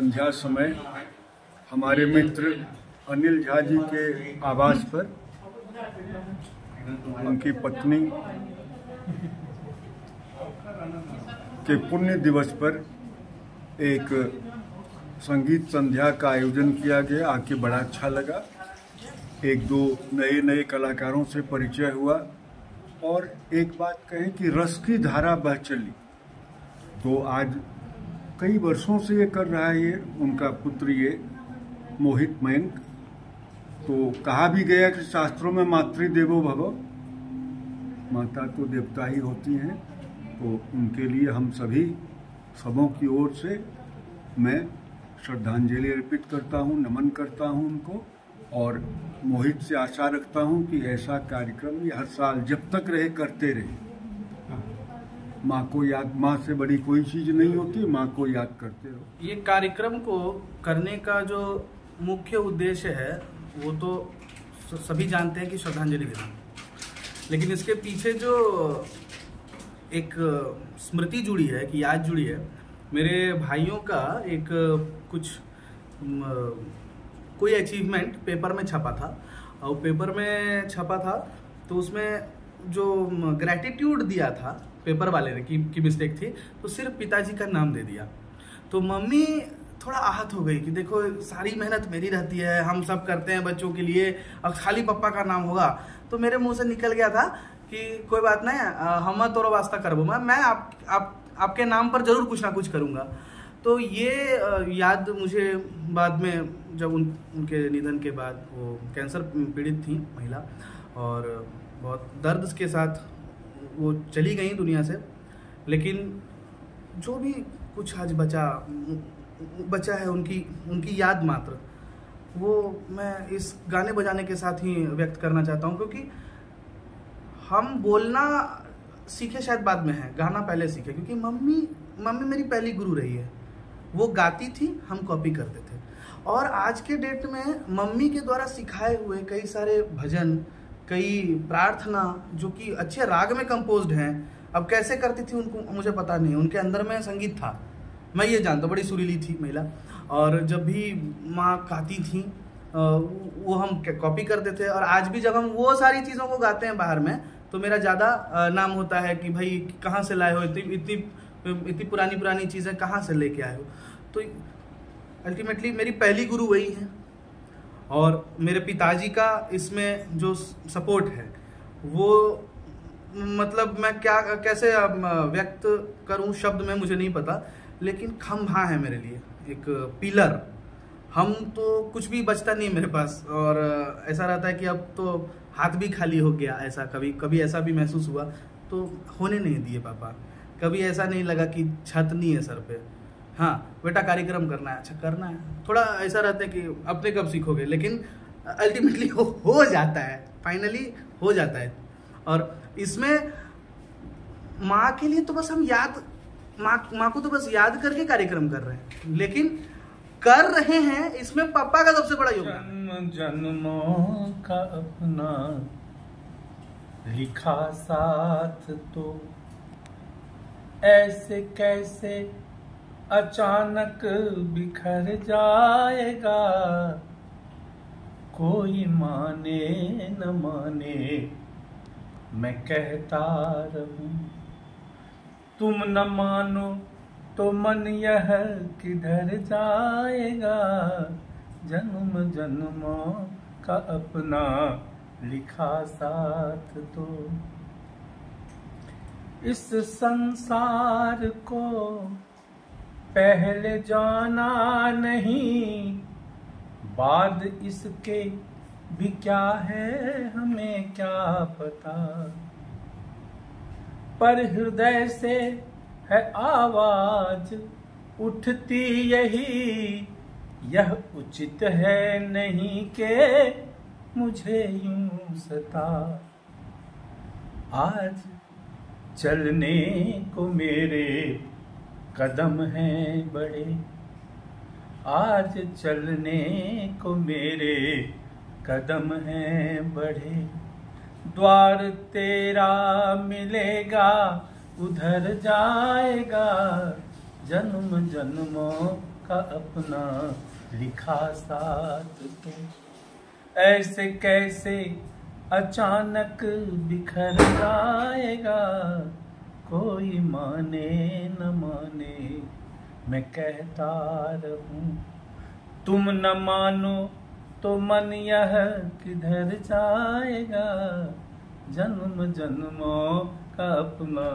संध्या समय हमारे मित्र अनिल झा जी के आवास पर उनकी पत्नी के पुण्य दिवस पर एक संगीत संध्या का आयोजन किया गया। आके बड़ा अच्छा लगा। एक दो नए कलाकारों से परिचय हुआ और एक बात कहें कि रस की धारा बह चली। तो आज कई वर्षों से ये कर रहा है, ये उनका पुत्र ये मोहित मयंक। तो कहा भी गया कि शास्त्रों में मातृदेवो भव, माता तो देवता ही होती हैं। तो उनके लिए हम सभी सबों की ओर से मैं श्रद्धांजलि अर्पित करता हूँ, नमन करता हूँ उनको। और मोहित से आशा रखता हूँ कि ऐसा कार्यक्रम ये हर साल जब तक रहे करते रहे। माँ को याद, माँ से बड़ी कोई चीज़ नहीं होती, माँ को याद करते रहो। ये कार्यक्रम को करने का जो मुख्य उद्देश्य है वो तो सभी जानते हैं कि श्रद्धांजलि देना, लेकिन इसके पीछे जो एक स्मृति जुड़ी है, कि याद जुड़ी है। मेरे भाइयों का एक कोई अचीवमेंट पेपर में छपा था, और पेपर में छपा था तो उसमें जो ग्रैटिट्यूड दिया था पेपर वाले ने की मिस्टेक थी, तो सिर्फ पिताजी का नाम दे दिया। तो मम्मी थोड़ा आहत हो गई कि देखो सारी मेहनत मेरी रहती है, हम सब करते हैं बच्चों के लिए, अब खाली पापा का नाम होगा। तो मेरे मुंह से निकल गया था कि कोई बात नहीं, हम तोरा वास्ता करबो, मैं आपके नाम पर जरूर कुछ ना कुछ करूँगा। तो ये याद मुझे बाद में, जब उनके निधन के बाद, वो कैंसर पीड़ित थी महिला और बहुत दर्द के साथ वो चली गई दुनिया से, लेकिन जो भी कुछ आज बचा है उनकी याद मात्र, वो मैं इस गाने बजाने के साथ ही व्यक्त करना चाहता हूँ। क्योंकि हम बोलना सीखे शायद बाद में है, गाना पहले सीखे। क्योंकि मम्मी मेरी पहली गुरु रही है। वो गाती थी, हम कॉपी करते थे। और आज के डेट में मम्मी के द्वारा सिखाए हुए कई सारे भजन, कई प्रार्थना जो कि अच्छे राग में कंपोज्ड हैं, अब कैसे करती थी उनको मुझे पता नहीं। उनके अंदर में संगीत था, मैं ये जानता हूँ। बड़ी सुरीली थी महिला। और जब भी माँ गाती थी वो हम कॉपी करते थे। और आज भी जब हम वो सारी चीज़ों को गाते हैं बाहर में, तो मेरा ज़्यादा नाम होता है कि भाई कहाँ से लाए हो, इतनी पुरानी चीज़ें कहाँ से लेके आए हो। तो अल्टीमेटली मेरी पहली गुरु वही है। और मेरे पिताजी का इसमें जो सपोर्ट है वो, मतलब मैं कैसे व्यक्त करूं शब्द में, मुझे नहीं पता। लेकिन खंभा है मेरे लिए, एक पिलर। हम तो कुछ भी बचता नहीं है मेरे पास, और ऐसा रहता है कि अब तो हाथ भी खाली हो गया। ऐसा कभी ऐसा भी महसूस हुआ तो होने नहीं दिए पापा। कभी ऐसा नहीं लगा कि छत नहीं है सर पे, हाँ बेटा कार्यक्रम करना है, अच्छा करना है। थोड़ा ऐसा रहता है कि अपने कब सीखोगे, लेकिन अल्टीमेटली हो जाता है, फाइनली हो जाता है। और इसमें माँ के लिए तो बस हम माँ को तो बस याद करके कार्यक्रम कर रहे हैं, लेकिन कर रहे हैं इसमें पापा का सबसे बड़ा योगदान। जन्मों का अपना लिखा साथ, तो ऐसे कैसे अचानक बिखर जाएगा। कोई माने न माने मैं कहता रहूं, तुम न मानो तो मन यह किधर जाएगा। जन्म जन्मों का अपना लिखा साथ, तो इस संसार को पहले जाना नहीं, बाद इसके भी क्या है हमें क्या पता। पर हृदय से है आवाज उठती यही, यह उचित है नहीं के मुझे यूं सता। आज चलने को मेरे कदम हैं बड़े, आज चलने को मेरे कदम हैं बढ़े। द्वार तेरा मिलेगा उधर जाएगा, जन्म जन्मों का अपना लिखा साथ तुम, ऐसे कैसे अचानक बिखर जाएगा, कोई माने न माने मैं कहता रहूं, तुम न मानो तो मन यह किधर जाएगा, जन्म जन्मों का अपना।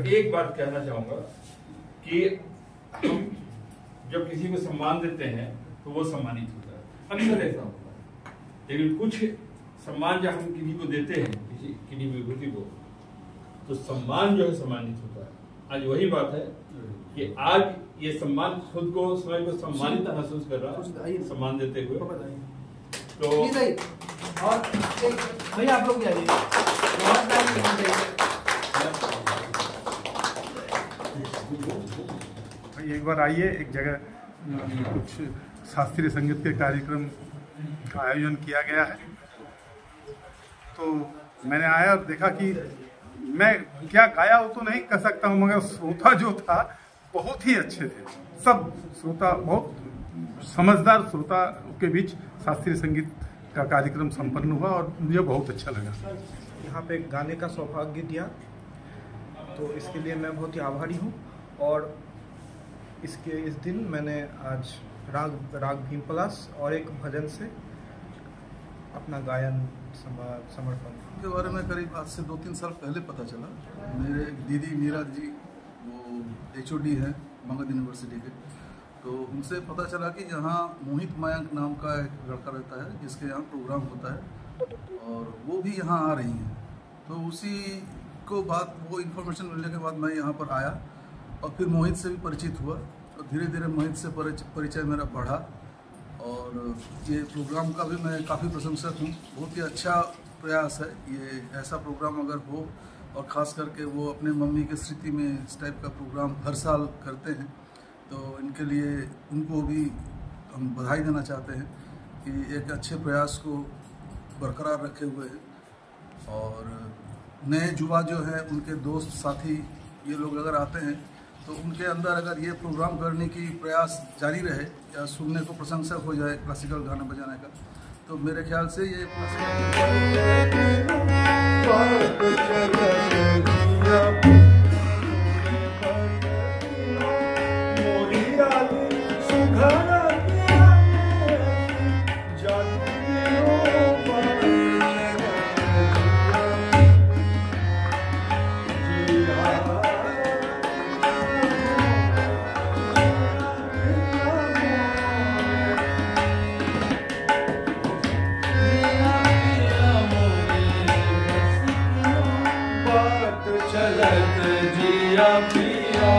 एक बात कहना चाहूंगा कि हम जब किसी को सम्मान देते हैं तो वो सम्मानित होता है, अक्सर ऐसा होता है। लेकिन कुछ सम्मान जब हम किसी को देते हैं, किसी विभूति को, तो सम्मान जो है सम्मानित होता है। आज वही बात है कि आज ये सम्मान खुद को स्वयं को सम्मानित महसूस कर रहा है सम्मान देते हुए। तो और भैया आप लोग क्या बहुत ताली होनी चाहिए। एक बार आइए, एक जगह कुछ शास्त्रीय संगीत के कार्यक्रम का आयोजन किया गया है, तो मैंने आया और देखा कि मैं क्या गाया वो तो नहीं कह सकता हूँ, मगर श्रोता जो था बहुत ही अच्छे थे। सब श्रोता, बहुत समझदार श्रोता के बीच शास्त्रीय संगीत का कार्यक्रम संपन्न हुआ और मुझे बहुत अच्छा लगा। यहाँ पे गाने का सौभाग्य दिया, तो इसके लिए मैं बहुत ही आभारी हूँ। और इस दिन मैंने आज राग भीम पलास और एक भजन से अपना गायन समर्पण के बारे में करीब आज से 2-3 साल पहले पता चला। मेरे दीदी मीरा जी, वो HOD हैं मगध यूनिवर्सिटी के, तो उनसे पता चला कि यहाँ मोहित मयंक नाम का एक लड़का रहता है जिसके यहाँ प्रोग्राम होता है और वो भी यहाँ आ रही हैं। तो उसी को बात, वो इन्फॉर्मेशन मिलने के बाद मैं यहाँ पर आया और फिर मोहित से भी परिचित हुआ और धीरे धीरे मोहित से परिचय मेरा बढ़ा। और ये प्रोग्राम का भी मैं काफ़ी प्रशंसक हूँ। बहुत ही अच्छा प्रयास है ये, ऐसा प्रोग्राम अगर हो, और ख़ास करके वो अपने मम्मी के स्मृति में इस टाइप का प्रोग्राम हर साल करते हैं, तो इनके लिए उनको भी हम बधाई देना चाहते हैं कि एक अच्छे प्रयास को बरकरार रखे हुए हैं। और नए युवा जो हैं, उनके दोस्त साथी ये लोग अगर आते हैं तो उनके अंदर अगर ये प्रोग्राम करने की प्रयास जारी रहे या सुनने को प्रशंसक हो जाए क्लासिकल गाना बजाने का, तो मेरे ख्याल से ये चलत जिया पिया